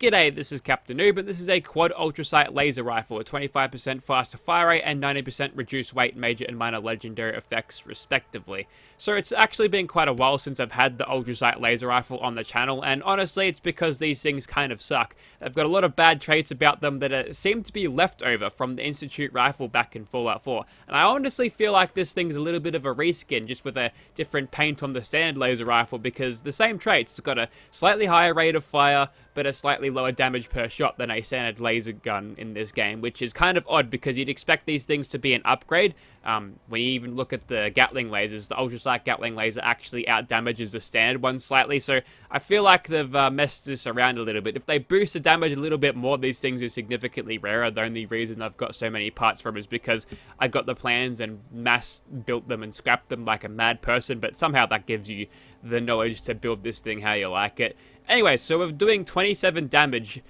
G'day, this is Captainoob, and this is a quad ultracite laser rifle with 25% faster fire rate and 90% reduced weight, major and minor legendary effects respectively. So it's actually been quite a while since I've had the ultracite laser rifle on the channel, and honestly it's because these things kind of suck. They've got a lot of bad traits about them that seem to be left over from the Institute rifle back in Fallout 4, and I honestly feel like this thing's a little bit of a reskin just with a different paint on the standard laser rifle, because the same traits. It's got a slightly higher rate of fire, but a slightly lower damage per shot than a standard laser gun in this game, which is kind of odd because you'd expect these things to be an upgrade. When you even look at the Gatling lasers, the ultracite Gatling laser actually outdamages the standard one slightly, so I feel like they've messed this around a little bit. If they boost the damage a little bit more, these things are significantly rarer. The only reason I've got so many parts from is because I got the plans and mass built them and scrapped them like a mad person, but somehow that gives you the knowledge to build this thing how you like it. Anyway, so we're doing 27 damage,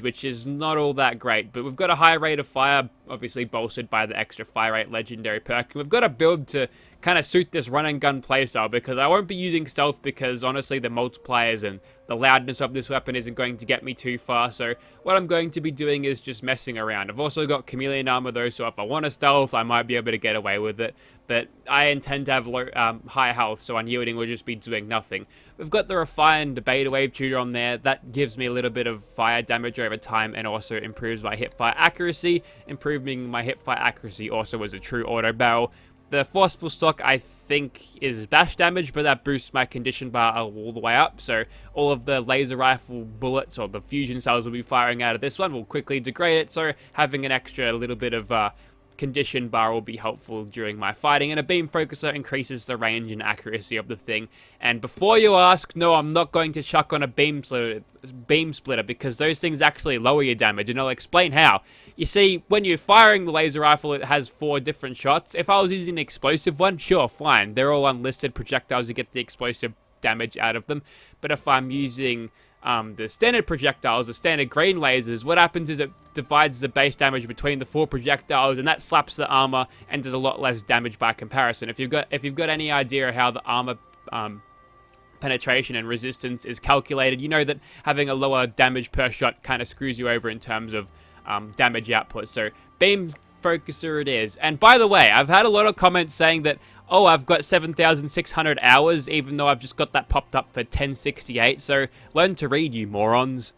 which is not all that great, but we've got a high rate of fire, obviously bolstered by the extra fire rate legendary perk. We've got a build to kind of suit this run and gun playstyle, because I won't be using stealth because honestly the multipliers and the loudness of this weapon isn't going to get me too far, so what I'm going to be doing is just messing around. I've also got chameleon armor though, so if I want to stealth I might be able to get away with it, but I intend to have low, high health, so unyielding will just be doing nothing. We've got the refined beta wave tutor on there. That gives me a little bit of fire damage over time and also improves my hipfire accuracy. Improving my hipfire accuracy also is a true auto barrel. The forceful stock I think is bash damage, but that boosts my condition bar all the way up, so all of the laser rifle bullets or the fusion cells will be firing out of this one will quickly degrade it, so having an extra little bit of condition bar will be helpful during my fighting, and a beam focuser increases the range and accuracy of the thing. And before you ask, no, I'm not going to chuck on a beam splitter because those things actually lower your damage, and I'll explain how. You see, when you're firing the laser rifle, it has 4 different shots. If I was using an explosive one, sure, fine. They're all unlisted projectiles to get the explosive damage out of them. But if I'm using the standard projectiles, the standard green lasers, what happens is it divides the base damage between the 4 projectiles, and that slaps the armor and does a lot less damage by comparison. If you've got any idea how the armor penetration and resistance is calculated, you know that having a lower damage per shot kind of screws you over in terms of damage output. So beam focuser it is. And by the way, I've had a lot of comments saying that, oh, I've got 7,600 hours, even though I've just got that popped up for 1068, so learn to read, you morons.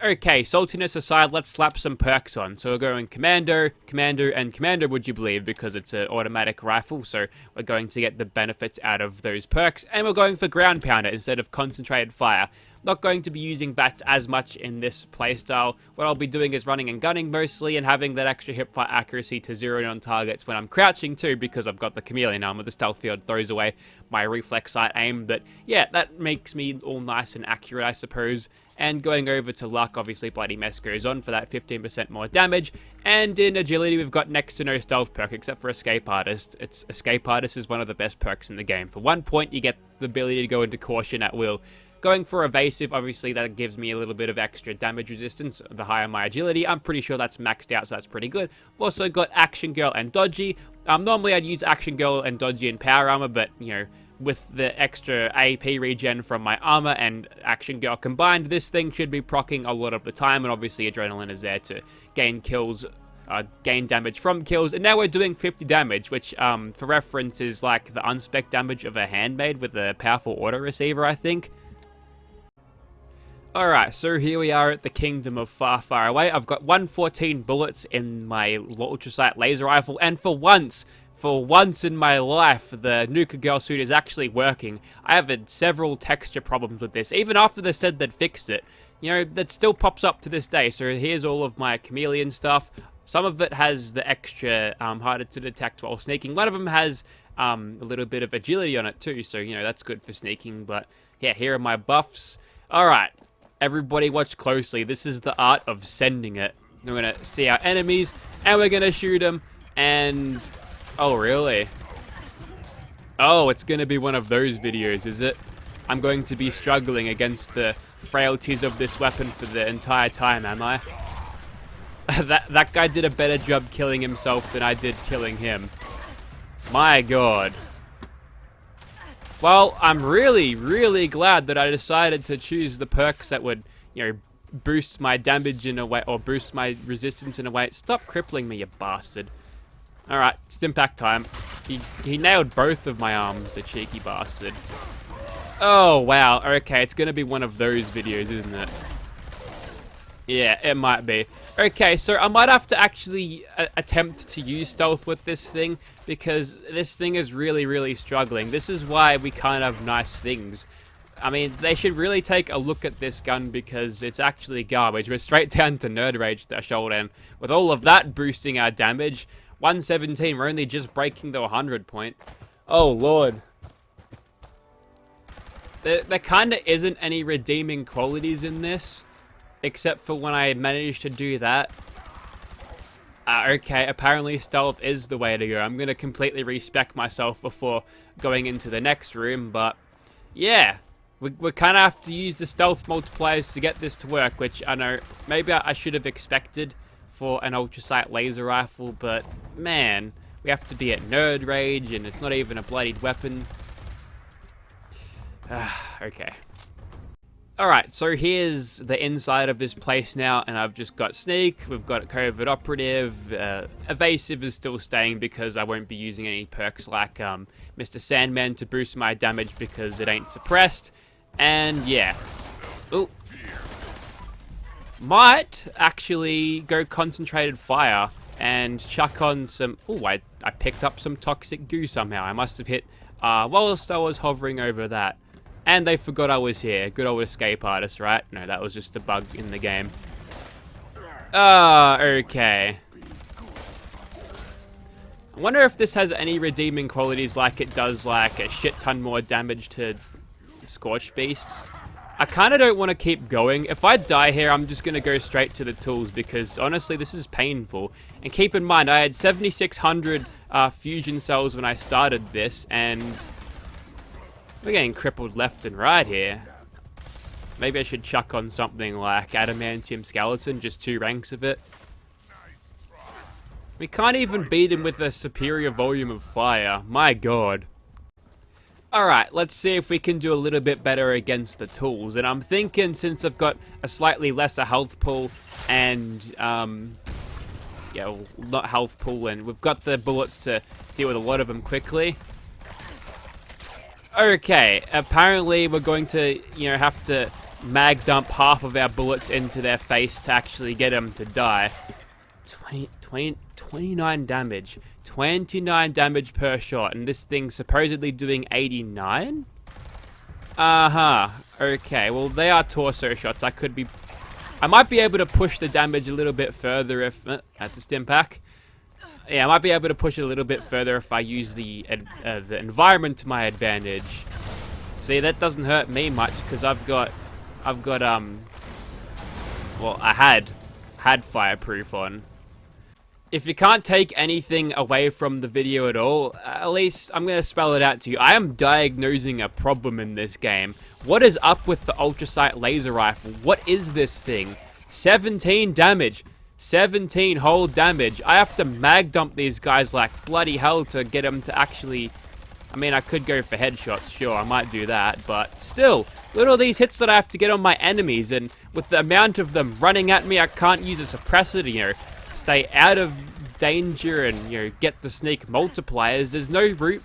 Okay, saltiness aside, let's slap some perks on. So we're going Commando, and Commando, would you believe, because it's an automatic rifle, so we're going to get the benefits out of those perks, and we're going for Ground Pounder instead of Concentrated Fire. Not going to be using VATS as much in this playstyle. What I'll be doing is running and gunning mostly, and having that extra hipfire accuracy to zero in on targets when I'm crouching too, because I've got the chameleon armor. The stealth field throws away my reflex sight aim, but yeah, that makes me all nice and accurate, I suppose. And going over to luck, obviously Bloody Mess goes on for that 15% more damage. And in agility, we've got next to no stealth perk except for Escape Artist. Escape Artist is one of the best perks in the game. For 1 point, you get the ability to go into caution at will. Going for evasive, obviously that gives me a little bit of extra damage resistance. The higher my agility, I'm pretty sure that's maxed out, so that's pretty good. I've also got Action Girl and Dodgy. Normally I'd use Action Girl and Dodgy in power armor, but you know, with the extra AP regen from my armor and Action Girl combined, this thing should be proccing a lot of the time, and obviously Adrenaline is there to gain kills, gain damage from kills. And now we're doing 50 damage, which for reference is like the unspec damage of a handmade with a powerful auto receiver, I think. Alright, so here we are at the Kingdom of Far, Far Away. I've got 114 bullets in my ultracite laser rifle, and for once in my life, the Nuka Girl suit is actually working. I have had several texture problems with this, even after they said they'd fixed it. You know, that still pops up to this day, so here's all of my chameleon stuff. Some of it has the extra harder to detect while sneaking. One of them has a little bit of agility on it too, so you know, that's good for sneaking, but yeah, here are my buffs. Alright. Everybody watch closely. This is the art of sending it. We're going to see our enemies, and we're going to shoot them, and... oh, really? Oh, it's going to be one of those videos, is it? I'm going to be struggling against the frailties of this weapon for the entire time, am I? That guy did a better job killing himself than I did killing him. My god. Well, I'm really, really glad that I decided to choose the perks that would, boost my damage in a way, or boost my resistance in a way. Stop crippling me, you bastard. Alright, Stimpack time. He nailed both of my arms, the cheeky bastard. Oh, wow. Okay, it's gonna be one of those videos, isn't it? Yeah, it might be. Okay, so I might have to actually attempt to use stealth with this thing, because this thing is really, really struggling. This is why we can't have nice things. I mean, they should really take a look at this gun, because it's actually garbage. We're straight down to Nerd Rage threshold, and with all of that boosting our damage, 117, we're only just breaking the 100 point. Oh, Lord. There kind of isn't any redeeming qualities in this, except for when I managed to do that. Okay, apparently stealth is the way to go. I'm going to completely respec myself before going into the next room, but yeah. We kind of have to use the stealth multipliers to get this to work, which I know maybe I should have expected for an ultracite laser rifle, but man, we have to be at Nerd Rage, and it's not even a bloodied weapon. Okay. Alright, so here's the inside of this place now, and I've just got Sneak, we've got Covert Operative, Evasive is still staying because I won't be using any perks like Mr. Sandman to boost my damage because it ain't suppressed, and yeah. Ooh. Might actually go Concentrated Fire and chuck on some... Ooh, I picked up some Toxic Goo somehow. I must have hit whilst I was hovering over that. And they forgot I was here. Good old escape artist, right? No, that was just a bug in the game. Okay. I wonder if this has any redeeming qualities like it does, like a shit ton more damage to Scorched Beasts. I kind of don't want to keep going. If I die here, I'm just going to go straight to the tools because, honestly, this is painful. And keep in mind, I had 7,600 fusion cells when I started this, and we're getting crippled left and right here. Maybe I should chuck on something like Adamantium Skeleton, just 2 ranks of it. We can't even beat him with a superior volume of fire. My god. Alright, let's see if we can do a little bit better against the tools. And I'm thinking, since I've got a slightly lesser health pool and, yeah, well, not health pool, and we've got the bullets to deal with a lot of them quickly. Okay, apparently we're going to, have to mag dump half of our bullets into their face to actually get them to die. 29 damage. 29 damage per shot, and this thing's supposedly doing 89? Okay, well, they are torso shots. I might be able to push the damage a little bit further if... that's a Stimpack. Yeah, I might be able to push it a little bit further if I use the environment to my advantage. See, that doesn't hurt me much because I've got well, I had fireproof on. If you can't take anything away from the video at all, at least I'm going to spell it out to you. I am diagnosing a problem in this game. What is up with the Ultracite laser rifle? What is this thing? 17 damage. 17 whole damage. I have to mag dump these guys like bloody hell to get them to actually... I mean, I could go for headshots, sure, I might do that, but still, look at all these hits that I have to get on my enemies, and with the amount of them running at me, I can't use a suppressor to, stay out of danger and, get the sneak multipliers. There's no route.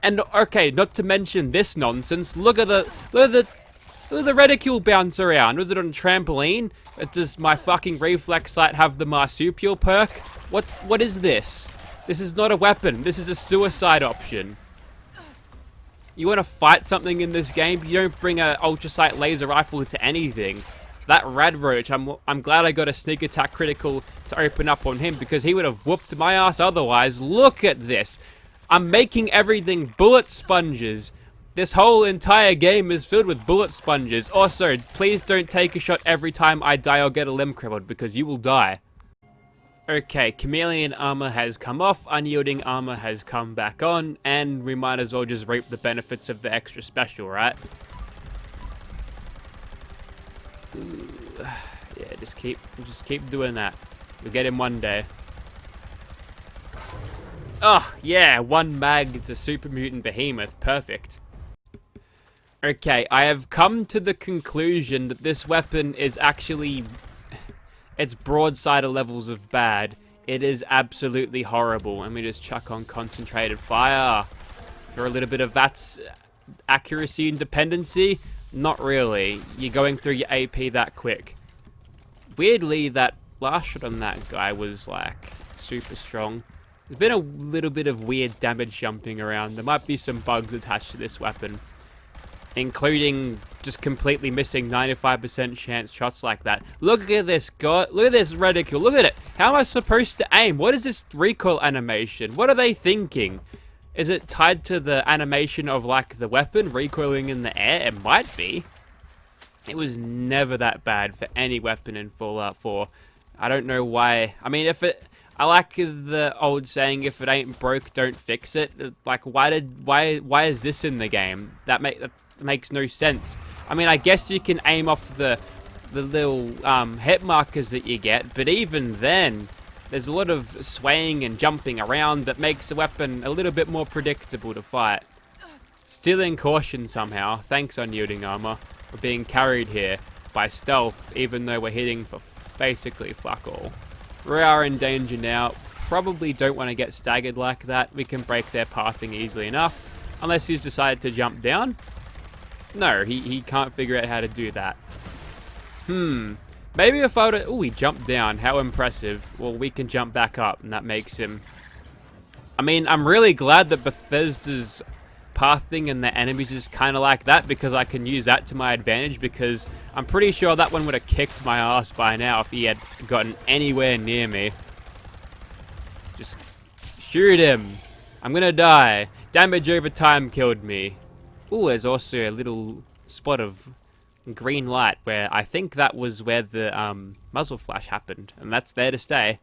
And, okay, not to mention this nonsense, look at the reticule bounce around. Was it on a trampoline? Does my fucking reflex sight have the marsupial perk? What is this? This is not a weapon. This is a suicide option. You want to fight something in this game? You don't bring a ultracite laser rifle to anything. That Rad Roach, I'm glad I got a sneak attack critical to open up on him because he would have whooped my ass otherwise. Look at this. I'm making everything bullet sponges. This whole entire game is filled with bullet sponges. Also, please don't take a shot every time I die or get a limb crippled because you will die. Okay, Chameleon armor has come off, Unyielding armor has come back on, and we might as well just reap the benefits of the extra special, right? Ooh, yeah, just keep doing that. We'll get him one day. Oh, yeah, 1 mag to Super Mutant Behemoth, perfect. Okay, I have come to the conclusion that this weapon is actually... It's broadside levels of bad. It is absolutely horrible. Let me just chuck on concentrated fire. For a little bit of that's accuracy and dependency. Not really. You're going through your AP that quick. Weirdly, that last shot on that guy was like super strong. There's been a little bit of weird damage jumping around. There might be some bugs attached to this weapon, including just completely missing 95% chance shots like that. Look at this, God. Look at this reticle. Look at it. How am I supposed to aim? What is this recoil animation? What are they thinking? Is it tied to the animation of, like, the weapon recoiling in the air? It might be. It was never that bad for any weapon in Fallout 4. I don't know why. I mean, I like the old saying, if it ain't broke, don't fix it. Like, why is this in the game? That makes no sense. I mean, I guess you can aim off the little hit markers that you get, but even then, there's a lot of swaying and jumping around that makes the weapon a little bit more predictable to fight. Still in caution somehow. Thanks, unyielding armor. We're being carried here by stealth, even though we're hitting for basically fuck all. We are in danger now. Probably don't want to get staggered like that. We can break their pathing easily enough. Unless he's decided to jump down. No, he can't figure out how to do that. Maybe if I would... Oh, he jumped down. How impressive. Well, we can jump back up, and that makes him... I mean, I'm really glad that Bethesda's pathing and the enemies is kind of like that, because I can use that to my advantage, because I'm pretty sure that one would have kicked my ass by now if he had gotten anywhere near me. Just shoot him. I'm gonna die. Damage over time killed me. Ooh, there's also a little spot of green light where I think that was where the muzzle flash happened, and that's there to stay.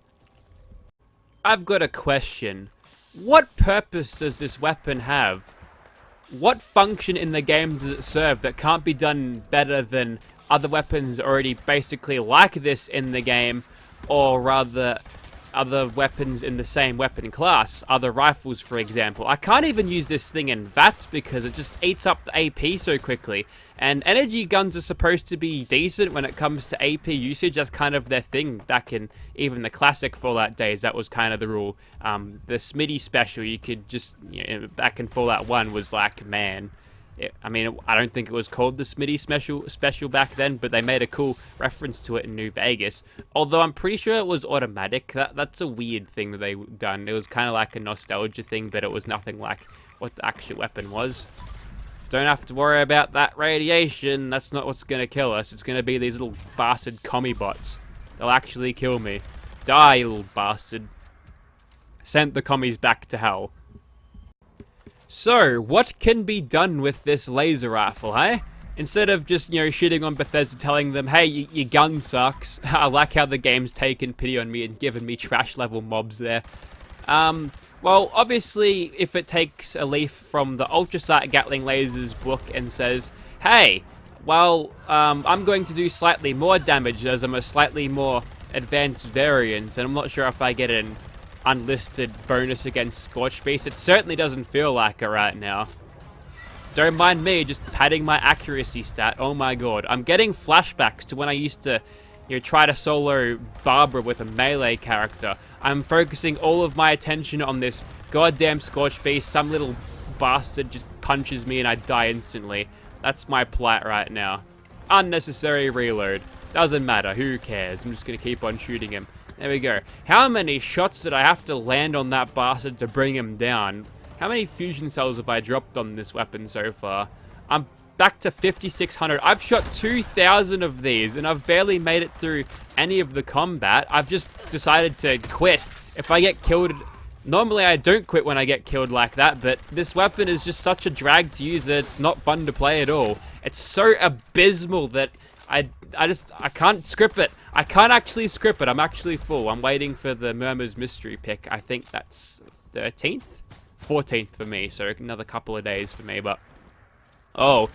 I've got a question. What purpose does this weapon have? What function in the game does it serve that can't be done better than other weapons already basically like this in the game, or rather other weapons in the same weapon class, other rifles for example? I can't even use this thing in VATS because it just eats up the AP so quickly, and energy guns are supposed to be decent when it comes to AP usage. That's kind of their thing back in even the classic Fallout days. That was kind of the rule. The Smitty special, you could just, back in Fallout 1 was like, man, I mean, I don't think it was called the Smitty special back then, but they made a cool reference to it in New Vegas. Although I'm pretty sure it was automatic. That's a weird thing that they done. It was kind of like a nostalgia thing, but it was nothing like what the actual weapon was. Don't have to worry about that radiation. That's not what's going to kill us. It's going to be these little bastard commie bots. They'll actually kill me. Die, you little bastard. Sent the commies back to hell. So, what can be done with this laser rifle, hey? Instead of just, shitting on Bethesda, telling them, hey, your gun sucks. I like how the game's taken pity on me and given me trash level mobs there. Well, obviously, if it takes a leaf from the Ultracite Gatling Lasers book and says, hey, well, I'm going to do slightly more damage as I'm a slightly more advanced variant, and I'm not sure if I get an unlisted bonus against Scorched Beast. It certainly doesn't feel like it right now. Don't mind me just padding my accuracy stat. Oh my god. I'm getting flashbacks to when I used to try to solo Barbara with a melee character. I'm focusing all of my attention on this goddamn Scorched Beast. Some little bastard just punches me and I die instantly. That's my plight right now. Unnecessary reload. Doesn't matter. Who cares? I'm just gonna keep on shooting him. There we go. How many shots did I have to land on that bastard to bring him down? How many fusion cells have I dropped on this weapon so far? I'm back to 5,600. I've shot 2,000 of these, and I've barely made it through any of the combat. I've just decided to quit. If I get killed... Normally I don't quit when I get killed like that, but this weapon is just such a drag to use that it's not fun to play at all. It's so abysmal that I can't script it. I can't actually script it. I'm actually full. I'm waiting for the Murmur's mystery pick. I think that's 13th? 14th for me, so another couple of days for me, but... Oh,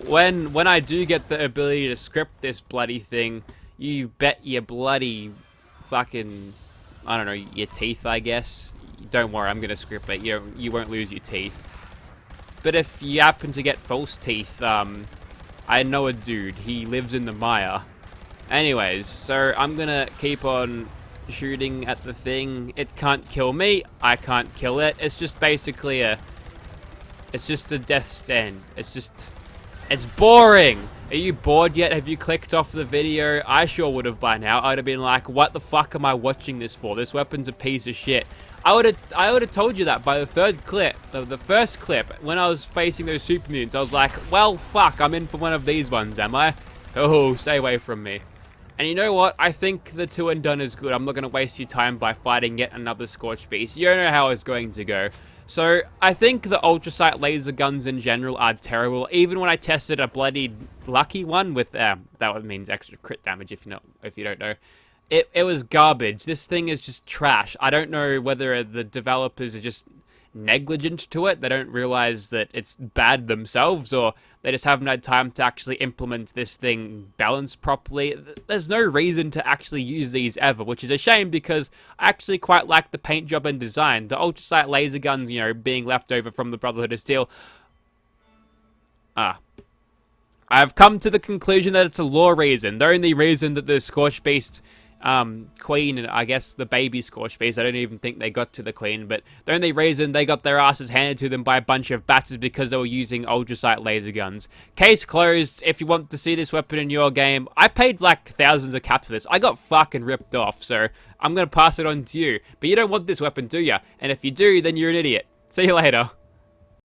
when I do get the ability to script this bloody thing, you bet your bloody fucking... I don't know, your teeth, I guess. Don't worry, I'm gonna script it. You won't lose your teeth. But if you happen to get false teeth, I know a dude. He lives in the mire. Anyways, so I'm gonna keep on shooting at the thing. It can't kill me. I can't kill it. It's just basically it's just a death stand. It's boring. Are you bored yet? Have you clicked off the video? I sure would have by now. I'd have been like, what the fuck am I watching this for? This weapon's a piece of shit. I would have told you that by the third clip, the first clip, when I was facing those super mutants. I was like, well, fuck, I'm in for one of these ones, am I? Oh, stay away from me. And you know what? I think the 2 and done is good. I'm not going to waste your time by fighting yet another Scorched Beast. You don't know how it's going to go. So, I think the Ultracite laser guns in general are terrible. Even when I tested a bloody lucky one with, that means extra crit damage if you don't know. It was garbage. This thing is just trash. I don't know whether the developers are just negligent to it. They don't realize that it's bad themselves, or they just haven't had time to actually implement this thing balanced properly. There's no reason to actually use these ever, which is a shame because I actually quite like the paint job and design. The Ultracite laser guns, you know, being left over from the Brotherhood of Steel. I've come to the conclusion that it's a lore reason. The only reason that the Scorched Beast queen, and I guess the baby Scorched Beast, I don't even think they got to the queen, but the only reason they got their asses handed to them by a bunch of bats is because they were using Ultracite laser guns. Case closed. If you want to see this weapon in your game, I paid like thousands of caps for this. I got fucking ripped off, so I'm gonna pass it on to you. But you don't want this weapon, do ya? And if you do, then you're an idiot. See you later.